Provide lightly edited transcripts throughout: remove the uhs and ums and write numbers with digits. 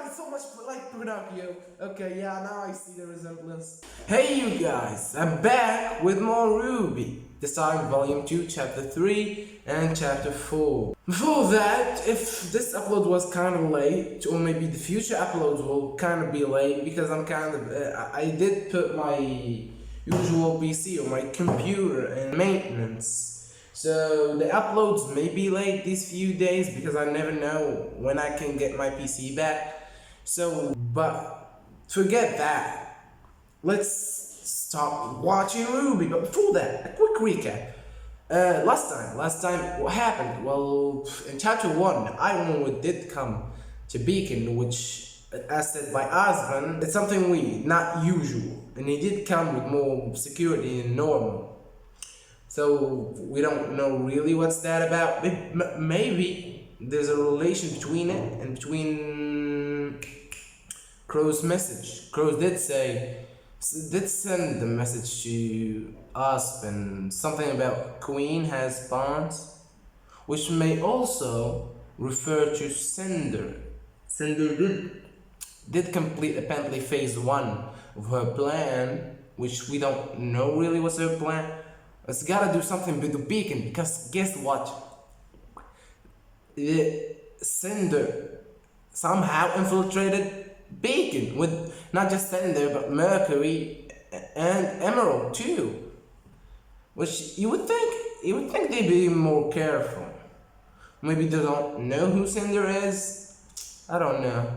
sounded so much like Pinocchio. Okay, yeah, now I see the resemblance. Hey you guys, I'm back with more RWBY. This time Volume 2, Chapter 3 and Chapter 4. Before that, if this upload was kind of late, or maybe the future uploads will kind of be late because I'm kind of, I did put my usual PC or my computer in maintenance. So the uploads may be late these few days because I never know when I can get my PC back. So, but forget that. Let's start watching RWBY. But before that, a quick recap. Last time, what happened? Well, in chapter 1, Ironwood did come to Beacon, which, as said by Osborne, it's something weird, not usual. And he did come with more security than normal. So we don't know really what's that about. Maybe there's a relation between it and between Crow's message. Crow did send the message to Aspen, something about Queen has bonds, which may also refer to Cinder. Cinder did complete apparently phase 1 of her plan, which we don't know really what's her plan. It's gotta do something with the Beacon, because guess what? Cinder somehow infiltrated Beacon with not just Cinder but Mercury and Emerald too. Which you would think they'd be more careful. Maybe they don't know who Cinder is. I don't know.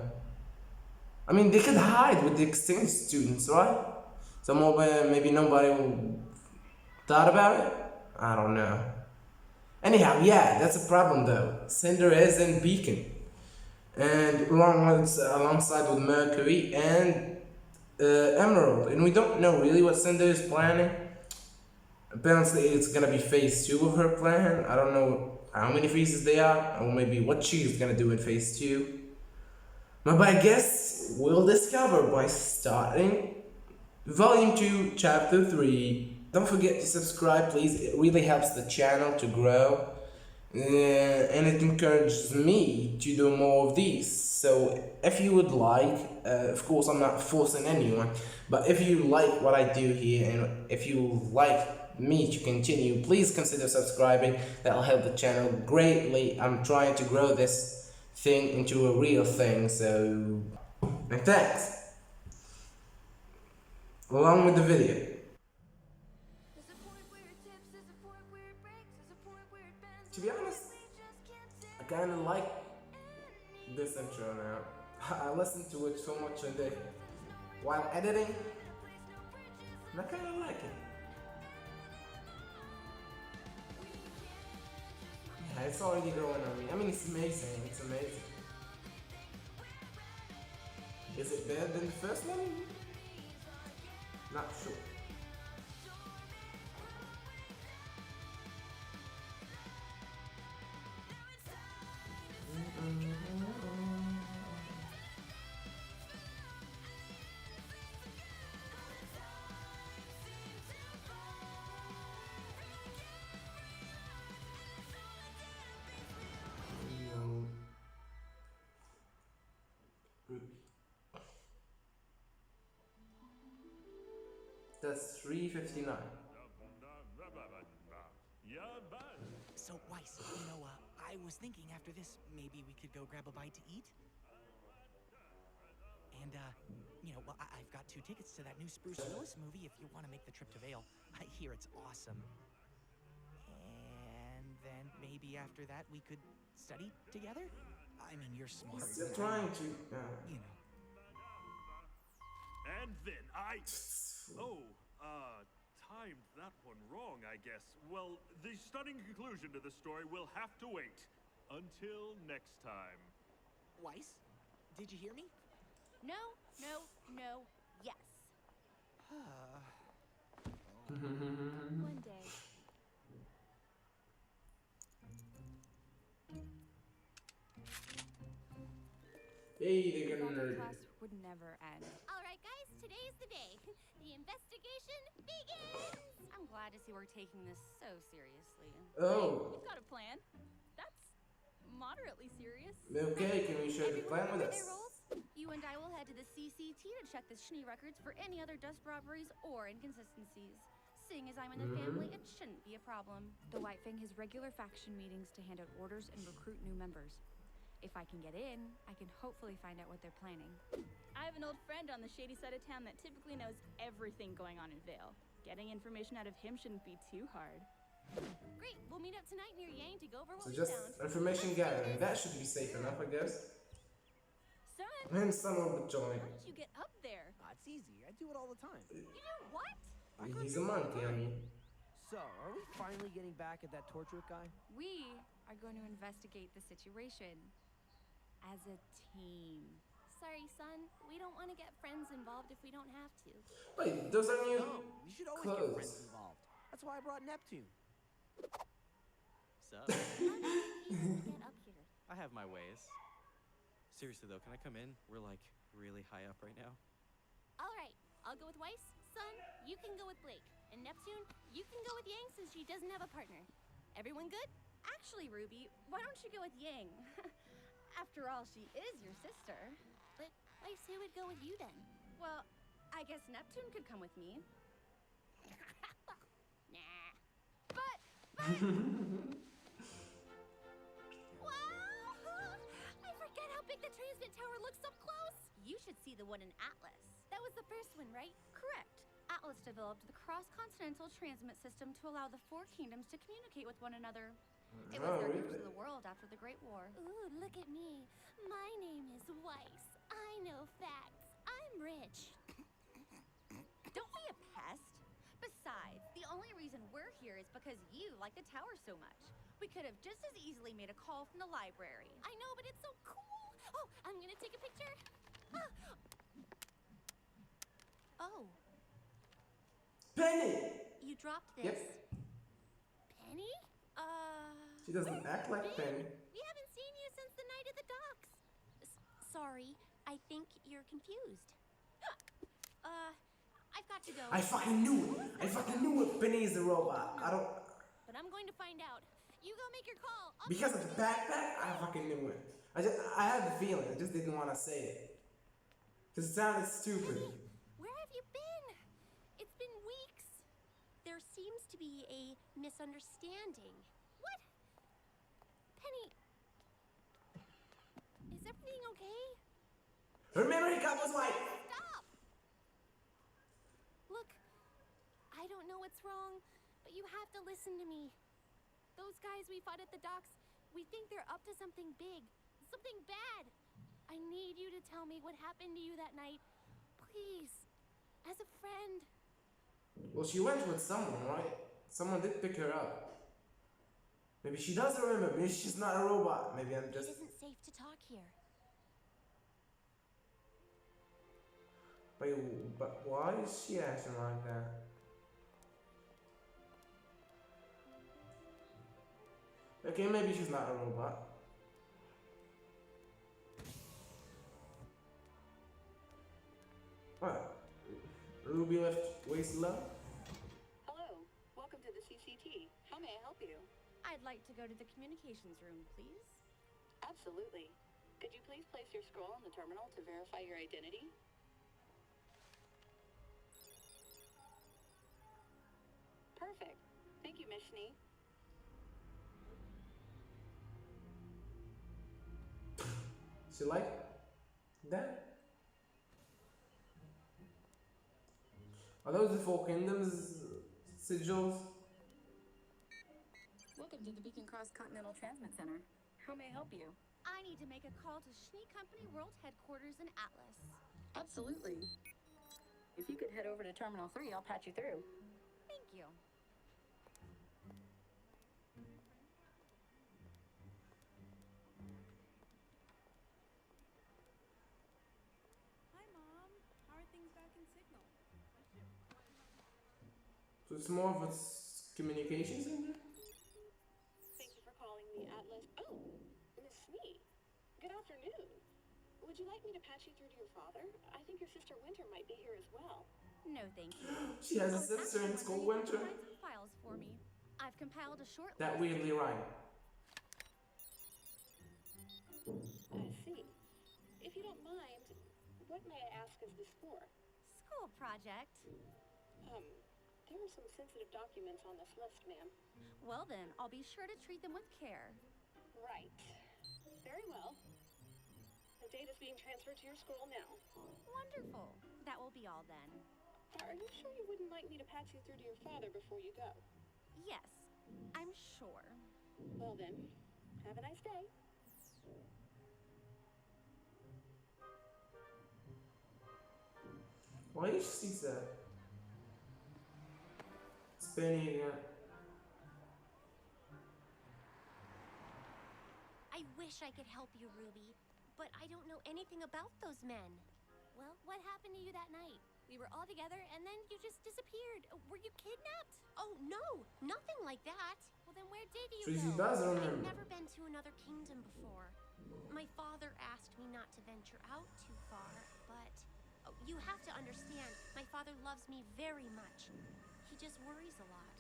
I mean, they could hide with the exchange students, right? So maybe nobody will thought about it? I don't know. Anyhow, yeah, that's a problem though. Cinder is in Beacon, and alongside with Mercury and Emerald, and we don't know really what Cinder is planning. Apparently, it's gonna be phase 2 of her plan. I don't know how many phases they are, or maybe what she's gonna do in phase 2. But I guess we'll discover by starting Volume 2, Chapter 3. Don't forget to subscribe, please. It really helps the channel to grow, and it encourages me to do more of these. So if you would like, of course I'm not forcing anyone, but if you like what I do here and if you like me to continue, please consider subscribing. That'll help the channel greatly. I'm trying to grow this thing into a real thing, so thanks. Along with the video. To be honest, I kinda like this intro now. I listen to it so much a day while editing, and I kinda like it. Yeah, it's already growing on me. I mean, it's amazing, it's amazing. Is it better than the first one? Not sure. That's 3:59. So, Weiss, I was thinking after this, maybe we could go grab a bite to eat? And, well, I've got 2 tickets to that new Spruce Willis movie if you want to make the trip to Vale. I hear it's awesome. And then maybe after that we could study together? I mean, you're smart. They're trying to, And then timed that one wrong, I guess. Well, the stunning conclusion to the story will have to wait until next time. Weiss, did you hear me? No, yes. One day. Hey, they're gonna nerd. Class would never end. All right, guys, today's the day. The investigation begins. I'm glad to see we're taking this so seriously. Oh. You've got a plan. That's moderately serious. Okay, can we share the plan with us? You and I will head to the CCT to check the Schnee records for any other dust robberies or inconsistencies. Seeing as I'm in the family, it shouldn't be a problem. The White Fang has regular faction meetings to hand out orders and recruit new members. If I can get in, I can hopefully find out what they're planning. I have an old friend on the shady side of town that typically knows everything going on in Vale. Getting information out of him shouldn't be too hard. Great, we'll meet up tonight near Yang to go over what So we just found. information gathering. That should be safe enough, I guess. Son, And someone would join. how did you get up there? It's easy. I do it all the time. You know what? He's a monkey, I mean. So, are we finally getting back at that torture guy? We are going to investigate the situation as a team. Sorry, son. We don't want to get friends involved if we don't have to. Wait, those are new No, you should always get clothes. friends involved. That's why I brought Neptune. So, How did you get up here? I have my ways. Seriously though, can I come in? We're like really high up right now. All right, I'll go with Weiss. Son, you can go with Blake. And Neptune, you can go with Yang since she doesn't have a partner. Everyone good? Actually, Ruby, why don't you go with Yang? After all, she is your sister. But Weiss, who would go with you then? Well, I guess Neptune could come with me. Nah. But Wow! I forget how big the transmit tower looks up close. you should see the one in Atlas. That was the first one, right? Correct. Atlas developed the cross-continental transmit system to allow the four kingdoms to communicate with one another. It was their gift to the world after the Great War. Ooh, look at me. My name is Weiss. I know facts. I'm rich. Don't be a pest. Besides, the only reason we're here is because you like the tower so much. We could have just as easily made a call from the library. I know, but it's so cool. Oh, I'm gonna take a picture. Ah. Oh, Penny! you dropped this. Yep. Penny? She doesn't act like Penny. We haven't seen you since the night at the docks. Sorry, I think you're confused. I've got to go. I fucking knew it! I fucking knew it! Penny is a robot. I don't... But I'm going to find out. You go make your call. I'll Because of the backpack, I fucking knew it. I had the feeling, I just didn't want to say it. Because it sounded stupid. Where have you been? It's been weeks. There seems to be a misunderstanding. What? Penny, is everything okay? Her memory card was like... Stop! Look, I don't know what's wrong, but you have to listen to me. Those guys we fought at the docks, we think they're up to something big, something bad. I need you to tell me what happened to you that night. Please, as a friend. Well, she went with someone, right? Someone did pick her up. Maybe she does remember. Maybe she's not a robot. Maybe I'm It just... isn't safe to talk here. But why is she acting like that? Okay, maybe she's not a robot. What? Ruby left Waste Love? Hello, welcome to the CCT. How may I help you? I'd like to go to the communications room, please. Absolutely. Could you please place your scroll on the terminal to verify your identity? Perfect. Thank you, Miss Schnee. She like that? Are those the Four Kingdoms sigils? Welcome to the Beacon Cross Continental Transmit Center. How may I help you? I need to make a call to Schnee Company World Headquarters in Atlas. Absolutely. If you could head over to Terminal 3, I'll patch you through. Thank you. Hi, Mom. How are things back in Signal? So it's more of a communication center? Thank you for calling the Atlas. Oh, Miss Schnee. Good afternoon. Would you like me to patch you through to your father? I think your sister Winter might be here as well. No, thank you. She has a I was sister actually in school, wondering if you Winter. could find some files for me. I've compiled a short That list. weirdly right. I see. If you don't mind, What, may I ask, is this for? School project. There are some sensitive documents on this list, ma'am. Well then, I'll be sure to treat them with care. Right. Very well. The data's being transferred to your scroll now. Wonderful. That will be all then. Are you sure you wouldn't like me to patch you through to your father before you go? Yes, I'm sure. Well then, have a nice day. Why is she sad? It's Penny again. I wish I could help you, Ruby, but I don't know anything about those men. Well, what happened to you that night? We were all together and then you just disappeared. Were you kidnapped? Oh, no, nothing like that. Well, then where did you So she go? does remember. I've never been to another kingdom before. My father asked me not to venture out too far, but you have to understand, my father loves me very much. He just worries a lot.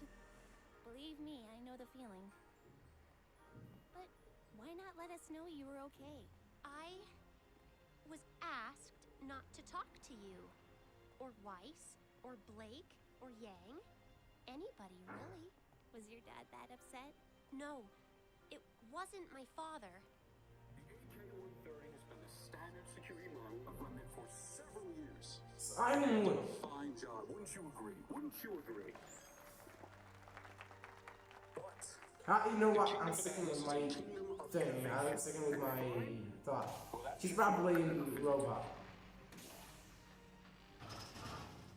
Believe me, I know the feeling. But why not let us know you were okay? I was asked not to talk to you. Or Weiss, or Blake, or Yang. Anybody, really. Was your dad that upset? No, it wasn't my father. The AK-130 has been the standard security model of Remnant for several years. I'm Fine job, wouldn't you agree? Wouldn't you agree? But you know what? I'm sticking with my thing. I'm sticking with my thought. She's probably a robot.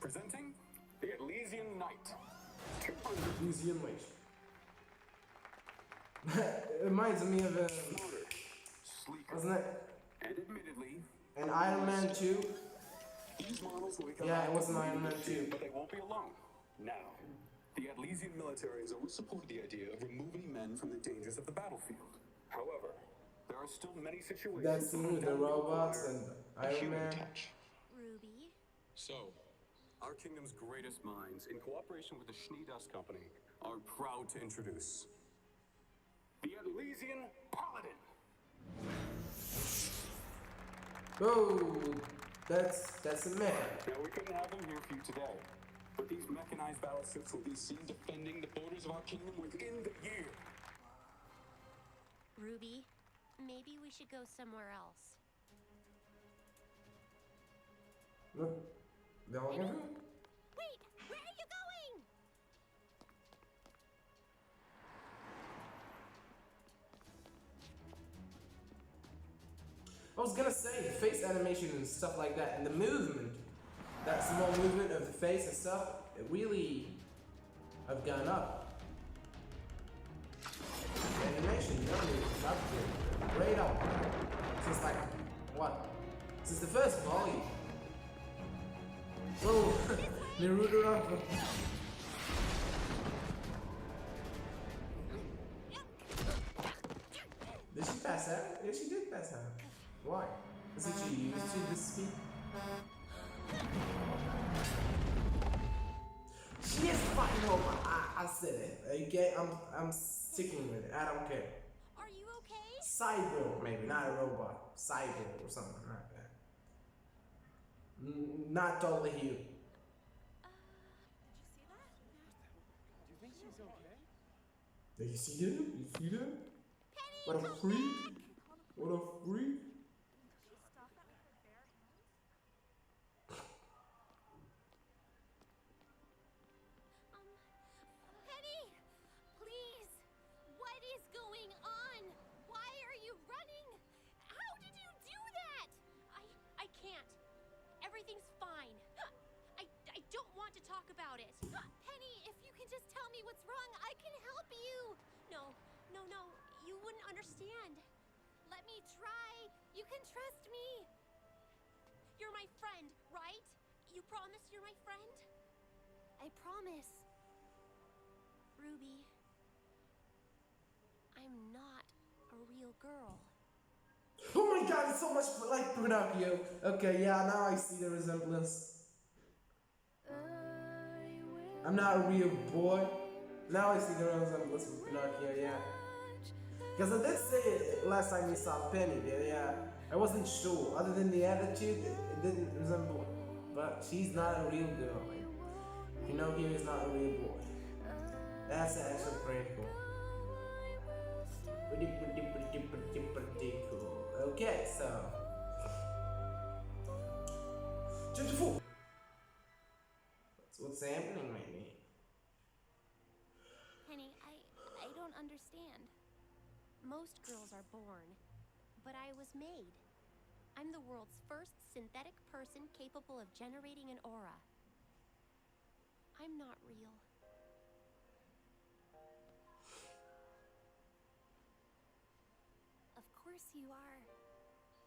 presenting the Elysian Knight. Elysian Witch. It reminds me of Smarter, sleeker, wasn't it? and admittedly, An Iron Man 2? these models will become Yeah, it was an Iron Man 2. but they won't be alone. Now, the Elysian military has always supported the idea of removing men from the dangers of the battlefield. However, there are still many situations. That scene with the robots and Iron Man. Touch. Ruby? So, our kingdom's greatest minds, in cooperation with the Schnee Dust Company, are proud to introduce the Elysian Paladin. Oh, that's a man. Now, we couldn't have them here for you today, but these mechanized battleships will be seen defending the borders of our kingdom within the year. Ruby, maybe we should go somewhere else. Look, they're all gonna. Wait! Where are you going? I was gonna say the face animation and stuff like that, and the movement, that small movement of the face and stuff, it really have gone up. The animation, you know, it's up to great up. Since like what? Since the first volume. Whoa, Naruto Arfa. Did she pass out? Yeah, she did pass out. Why? Is it she used to this speed? She is fighting over. I said it. Okay, I'm sticking with it. I don't care. Are you okay? Cyborg, maybe not a robot. Cyborg or something like that. Not totally human. Did you see that? Do you think she's okay? Did you see that? You see that? Penny, What a come freak! back! What a freak! Did she stop that with her bare hands? Penny! Please! What is going on? Why are you running? How did you do that? I can't. Everything's fine. I don't want to talk about it. Penny, if you can just tell me what's wrong, I can help you. No. You wouldn't understand. Let me try. You can trust me. You're my friend, right? You promise you're my friend? I promise. Ruby, I'm not a real girl. Oh my god, it's so much like Pinocchio. Okay, yeah, now I see the resemblance. I'm not a real boy. Now I see the resemblance with Pinocchio, yeah. Because I did say it last time we saw Penny there, yeah. I I wasn't sure. Other than the attitude, it didn't resemble. But she's not a real girl. Pinocchio is not a real boy. That's actually pretty cool. Pretty cool. Okay, so. Chapter 4. What's happening right now? Penny, I don't understand. Most girls are born, but I was made. I'm the world's first synthetic person capable of generating an aura. I'm not real. Of course you are.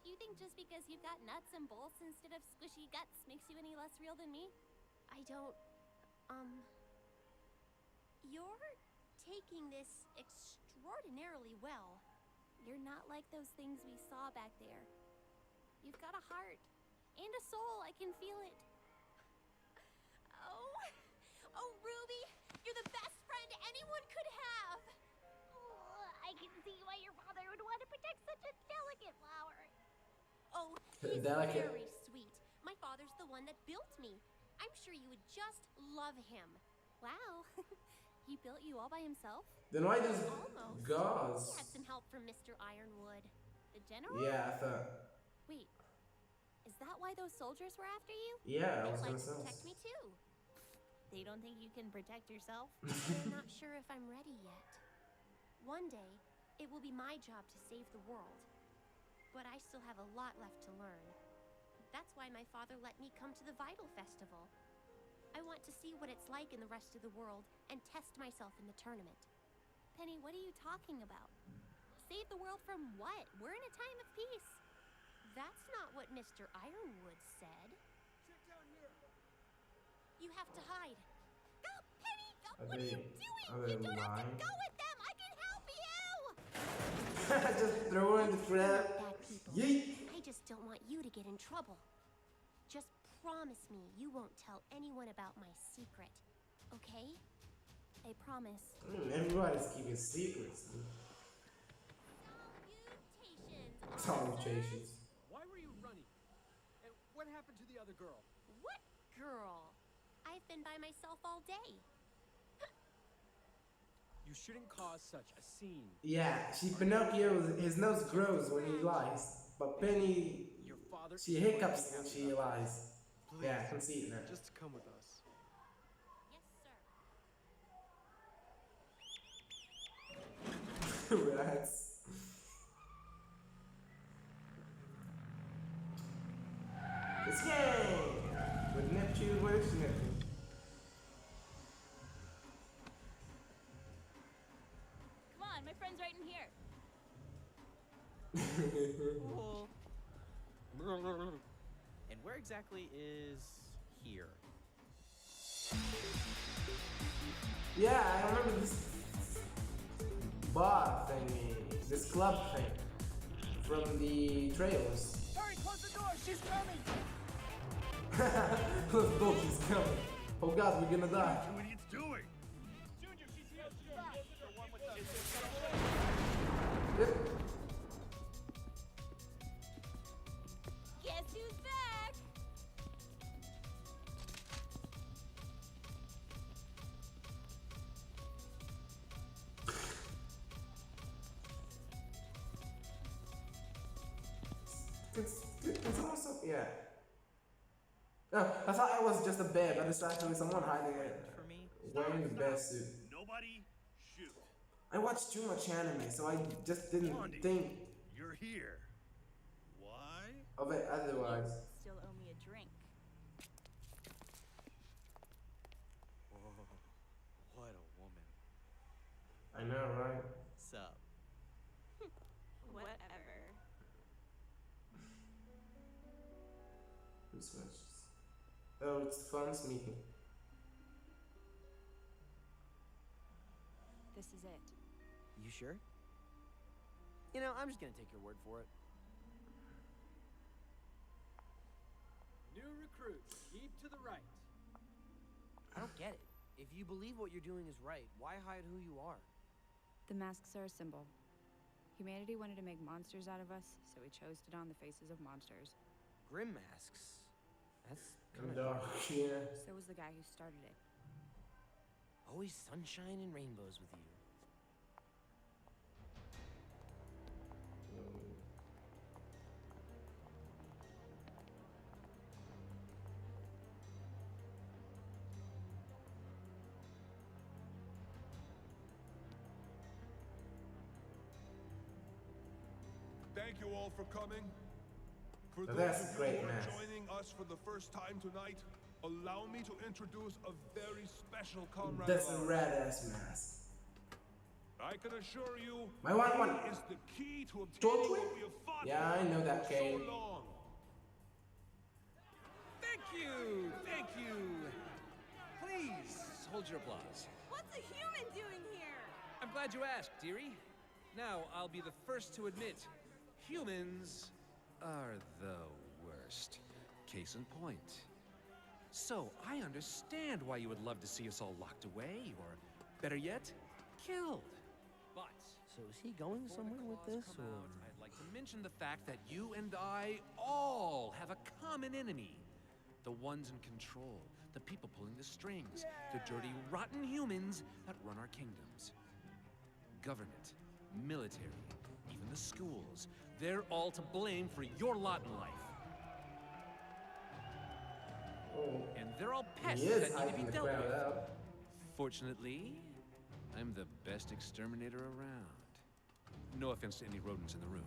You think just because you've got nuts and bolts instead of squishy guts makes you any less real than me? I don't, You're taking this extraordinarily well. You're not like those things we saw back there. You've got a heart and a soul. I can feel it. Oh, Ruby, you're the best friend anyone could have. I can see why your father would want to protect such a delicate flower. Oh, he's very sweet. My father's the one that built me. I'm sure you would just love him. Wow. He built you all by himself? Then why does Almost. Gauze? He had some help from Mr. Ironwood. The general? Yeah, I thought. Wait, is that why those soldiers were after you? Yeah, I was They'd gonna like to say. protect me too. They don't think you can protect yourself? They're not sure if I'm ready yet. One day, it will be my job to save the world. But I still have a lot left to learn. That's why my father let me come to the Vital Festival. I want to see what it's like in the rest of the world and test myself in the tournament. Penny, what are you talking about? Save the world from what? We're in a time of peace. That's not what Mr. Ironwood said. Check down here. You have to hide. Go, Penny! Go! Are What are you doing? You don't have to go with them! I can help you! Just throw her in the trap. Yeet! I just don't want you to get in trouble. Just promise me you won't tell anyone about my secret, okay? I promise. Everybody's keeping secrets. Salutations. Why were you running? And what happened to the other girl? What girl? I've been by myself all day. You shouldn't cause such a scene. Yeah, Pinocchio, his nose grows when he lies. But Penny, Your father. she hiccups when she lies. Please, Yeah, I can see it now. just come with us. Yes, sir. Relax. This game with Neptune, where's Neptune? Come on, my friend's right in here. Cool. And where exactly is here? Yeah, I remember this bar thingy, this club thing from the trailers. Hurry, close the door. She's coming. Let's go, she's coming. Oh god, we're gonna die. What are you idiots doing? Junior, she's here. She's back. The one with the... Yep. Guess who's back? It's also, yeah. Oh, I thought it was just a bear, but it's actually someone hiding it, For me? wearing the bear suit. Nobody shoot. I watched too much anime, so I just didn't Blondie, think you're here. Why? of it otherwise. Still owe me a drink. Whoa, what a woman. I know, right? Sup? Whatever. Who switches? Oh, it's Fun's meeting. This is it. You sure? You know, I'm just gonna take your word for it. New recruits, keep to the right. I don't get it. If you believe what you're doing is right, why hide who you are? The masks are a symbol. Humanity wanted to make monsters out of us, so we chose to don the faces of monsters. Grim masks? That's And kind of dark, yeah. So was the guy who started it. always sunshine and rainbows with you. Thank you all for coming. For Now those that's of you great, who are man. joining us for the first time tonight, allow me to introduce a very special comrade. That's a of ours. red ass mask. I can assure you, My one. he is the key to obtaining George? what we have fought Yeah, for I know that so game. long. Thank you! Thank you! Please, hold your applause. What's a human doing here? I'm glad you asked, dearie. Now, I'll be the first to admit, humans are the worst. Case in point. So, I understand why you would love to see us all locked away, or better yet, killed. But So is he going before the somewhere with claws this, come or...? out, I'd like to mention the fact that you and I all have a common enemy. The ones in control, the people pulling the strings, the dirty, rotten humans that run our kingdoms. Government, military, even the schools, they're all to blame for your lot in life. Oh, And they're all pests he is that need to hyping be the dealt crowd with. up. Fortunately, I'm the best exterminator around. No offense to any rodents in the room.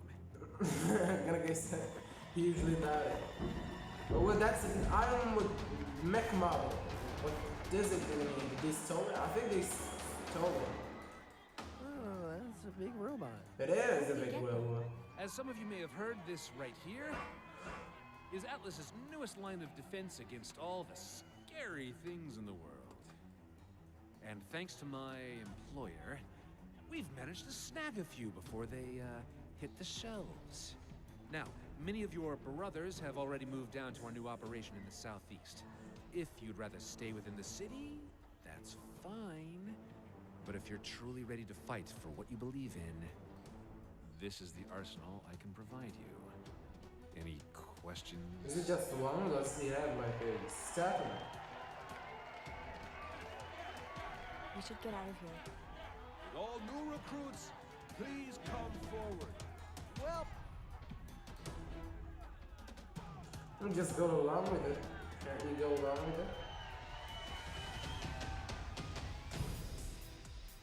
Gonna guess that he usually does it. But well, that's an iron with mech model. What does it mean? They stole it? I think they stole it. Oh, that's a big robot. It is a big robot. As some of you may have heard, this right here is Atlas's newest line of defense against all the scary things in the world. And thanks to my employer, we've managed to snag a few before they hit the shelves. Now, many of your brothers have already moved down to our new operation in the southeast. If you'd rather stay within the city, that's fine. But if you're truly ready to fight for what you believe in, this is the arsenal I can provide you. Any questions? Is it just one? Does he have like a statue? We should get out of here. All new recruits, please come forward. Well, We'll just go along with it. Can't we go along with it?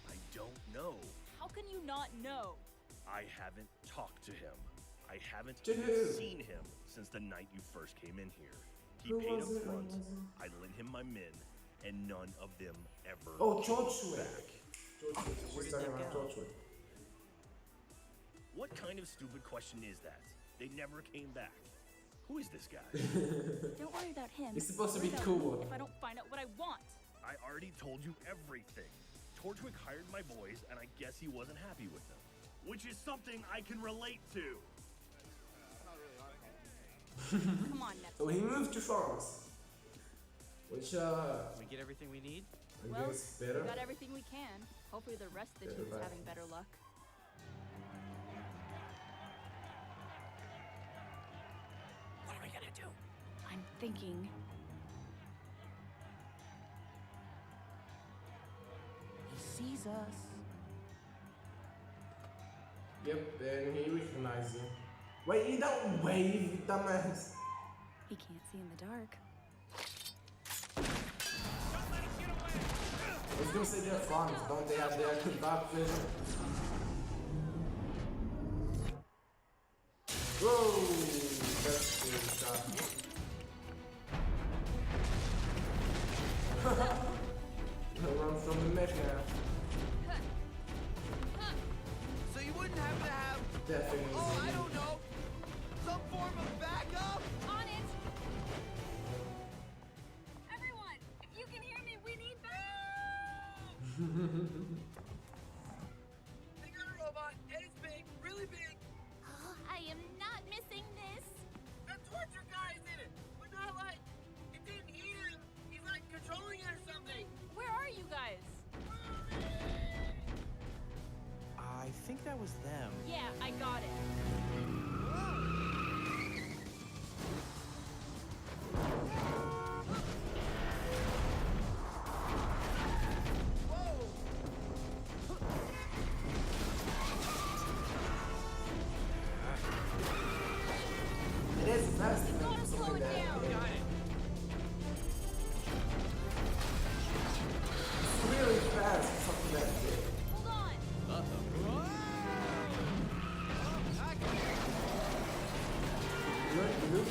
I don't know. How can you not know? I haven't talked to him. I haven't To even who? seen him since the night you first came in here. He Who paid was up it? Who front. was it? I lent him my men, and none of them ever. Oh, came Torchwick. back. Torchwick. Where She's did talking they about go? Torchwick. What kind of stupid question is that? They never came back. Who is this guy? Don't worry about him. He's supposed to Worry be about cool. me if I don't find out what I want. I already told you everything. Torchwick hired my boys, and I guess he wasn't happy with them. Which is something I can relate to. Come on, Neptune. So he moved to France. Which, We get everything we need? I Well, guess better. we got everything we can. Hopefully the rest of the Better team's back. having better luck. What are we gonna do? I'm thinking. he sees us. Yep, and he recognizes you. Wait, you don't wave, you dumbass. He can't see in the dark. I was gonna say they're farms, don't they have their dark vision? Whoa! That's a good shot. Run from the mesh now. So you wouldn't have to have, Definitely. oh, I don't know, some form of backup? On it! Everyone, if you can hear me, we need backup! They got a robot, and it's big, really big. Oh, I am not missing this. That torture guy is in it, but not like, it didn't eat him. He's like controlling it or something. Where are you guys? I think that was them. Yeah, I It is fast to make something that big. It's really fast for something that big. Hold on. Good.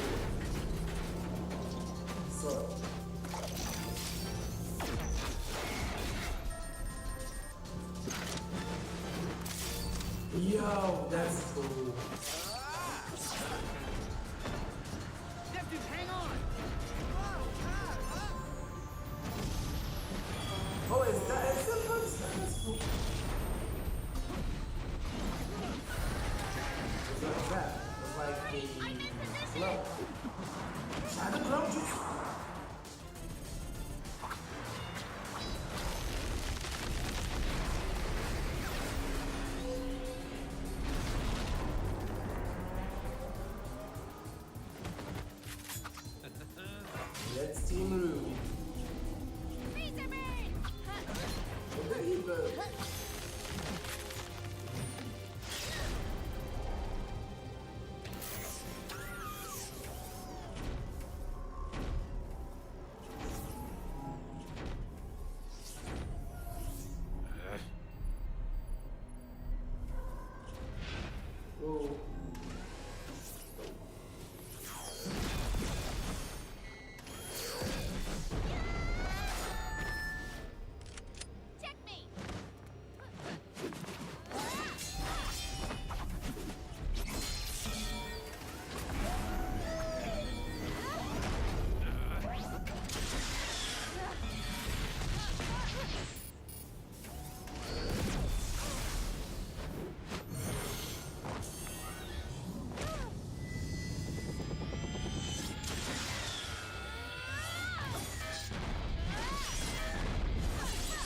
So. Yo, that's cool. Dude, hang on! Oh, is that it's that's cool. It's like that. It's like the glow. Shadow glow juice. Let's Team RWBY. Whoa.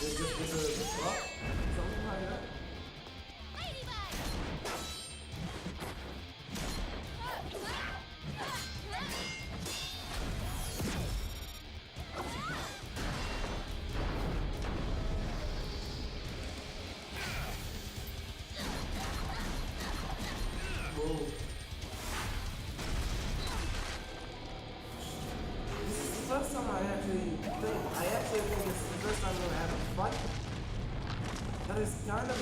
Is it a buck? Something like that? Whoa. This is the first time I actually think it's the first time I'm gonna have a fight. That is kind of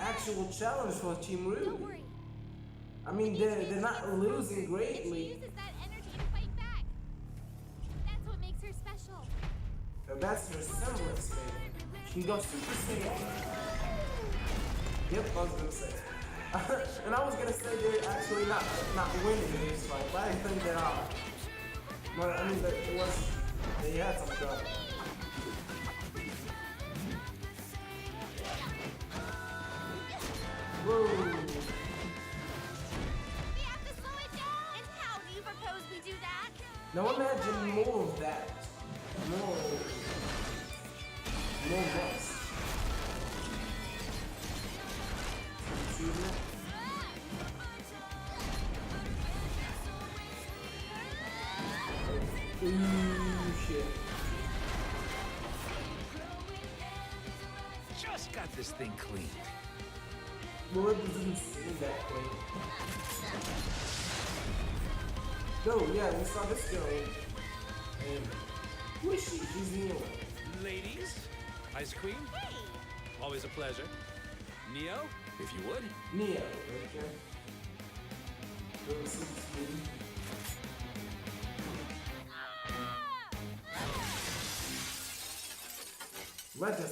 actual challenge for Team RWBY. I mean, they're not losing greatly. She uses that energy to fight back. That's what makes her special. That's her semblance, baby. She can go Super Saiyan. Yep, I was gonna say. And I was gonna say they're actually not winning this fight, but I think they are. Well, I mean, they had some trouble. Whoa. We have to slow it down. And how do you propose we do that? Now imagine more of that. More boss. See that? Ooh, shit. Just got this thing cleaned. Well, it doesn't seem that way. No, yeah, we saw this girl. And who is she? She's new. Ladies, Ice Queen. Hey! Always a pleasure. Neo, if you would. Neo, okay. Go to sleep, sweetie. What the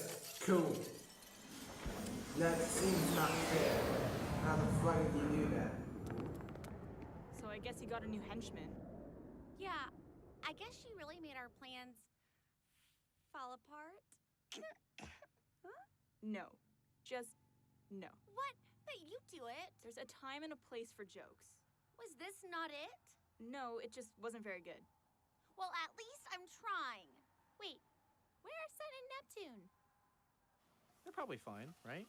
cool? That seems not fair. How the fuck did you do that? So I guess you got a new henchman. Yeah, I guess she really made our plans fall apart. No. Just no. What? But you do it. There's a time and a place for jokes. Was this not it? No, it just wasn't very good. Well, at least I'm trying. Wait, where are Sun and Neptune? They're probably fine, right?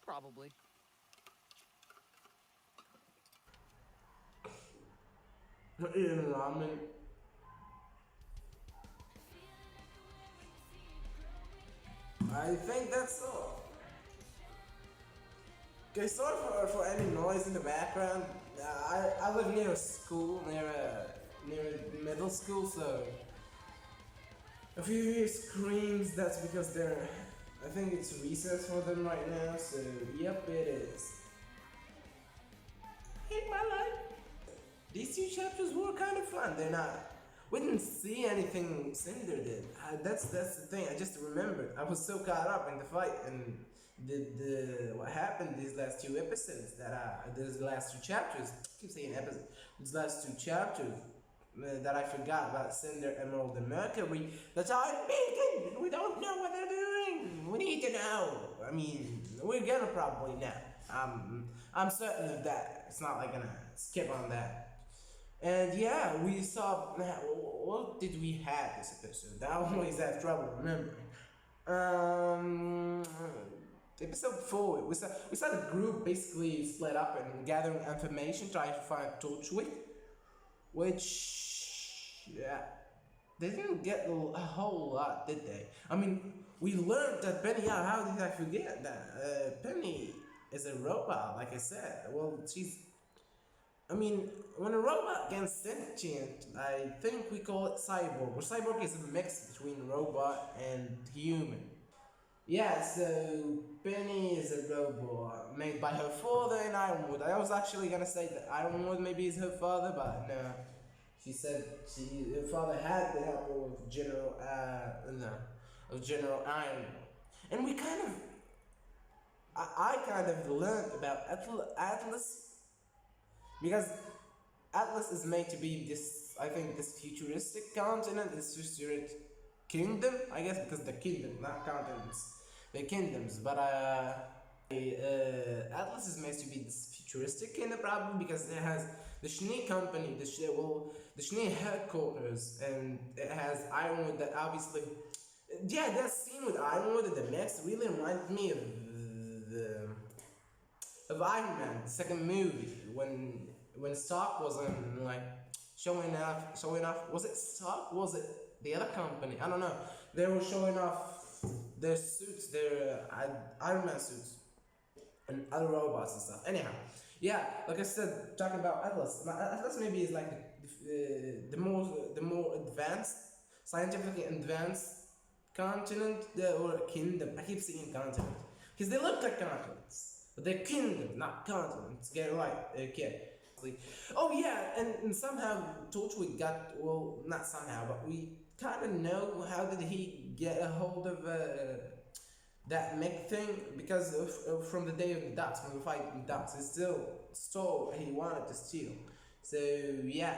Probably. Eating ramen. I think that's all. Okay, sorry for any noise in the background. I live near a school, near a middle school, so if you hear screams, that's because they're, I think it's recess for them right now, so yep, it is. Hate my life. These two chapters were kind of fun. We didn't see anything Cinder did. That's the thing. I just remembered. I was so caught up in the fight and what happened these last two episodes these last two chapters. I keep saying episodes. These last two chapters that I forgot about Cinder, Emerald, and Mercury. That are big. We don't know what they're doing. We need to know. I mean, we're gonna probably know. I'm certain of that. It's not like gonna skip on that. And yeah, we saw. What did we have this episode? I always have trouble remembering. Episode 4. We saw the group basically split up and gathering information, trying to find Torchwick, which they didn't get a whole lot, did they? I mean, we learned that Penny. How did I forget that? Penny is a robot, like I said. Well, I mean, when a robot gets sentient, I think we call it cyborg. Well, cyborg is a mix between robot and human. Yeah, so Penny is a robot made by her father in Ironwood. I was actually gonna say that Ironwood maybe is her father, but no. She said her father had the help of General Ironwood. And we kind of, I kind of learned about Atlas. Because Atlas is made to be this, I think, this futuristic continent, this futuristic kingdom, I guess, because the kingdom, not continents, they're kingdoms, but Atlas is made to be this futuristic kingdom, probably because it has the Schnee company, the Schnee headquarters, and it has Ironwood that obviously, that scene with Ironwood and the mechs really reminded me of Iron Man, the second movie, when Stark was showing off. Was it Stark? Was it the other company? I don't know. They were showing off their suits, their Iron Man suits, and other robots and stuff. Anyhow, yeah, like I said, talking about Atlas. Atlas maybe is like the more advanced, scientifically advanced continent or kingdom. I keep saying continent because they look like continents. But they're kingdom, not continents. Get it right, okay. Oh yeah, and somehow Torchwick got, well, not somehow, but we kind of know how did he get a hold of that mech thing, because from the day of the ducks, when we fight the ducks, he still stole what he wanted to steal. So yeah.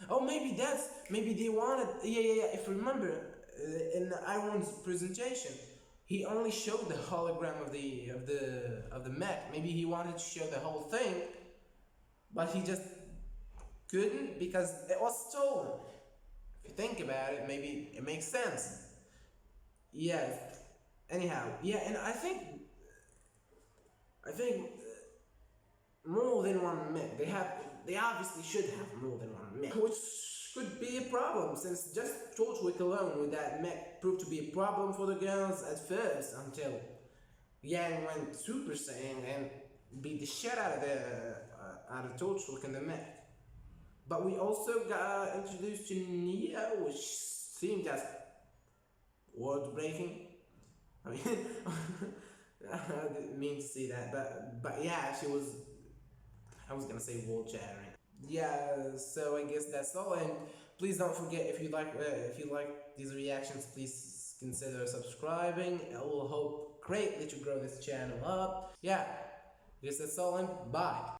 Oh, maybe they wanted, if you remember, in Iron's presentation, he only showed the hologram of the mech. Maybe he wanted to show the whole thing, but he just couldn't because it was stolen. If you think about it, maybe it makes sense. Yeah. Anyhow, yeah, and I think more than one mech. They obviously should have more than one mech, which could be a problem, since just Torchwick alone with that mech proved to be a problem for the girls at first, until Yang went Super Saiyan and beat the shit out of Torchwick and the mech. But we also got introduced to Neo, which seemed as word-breaking. I mean, I didn't mean to say that, but yeah, she was. I was gonna say word-shattering. Yeah, so I guess that's all, and please don't forget, if you like these reactions, please consider subscribing. I will hope greatly to grow this channel up. Yeah, I guess that's all, and bye.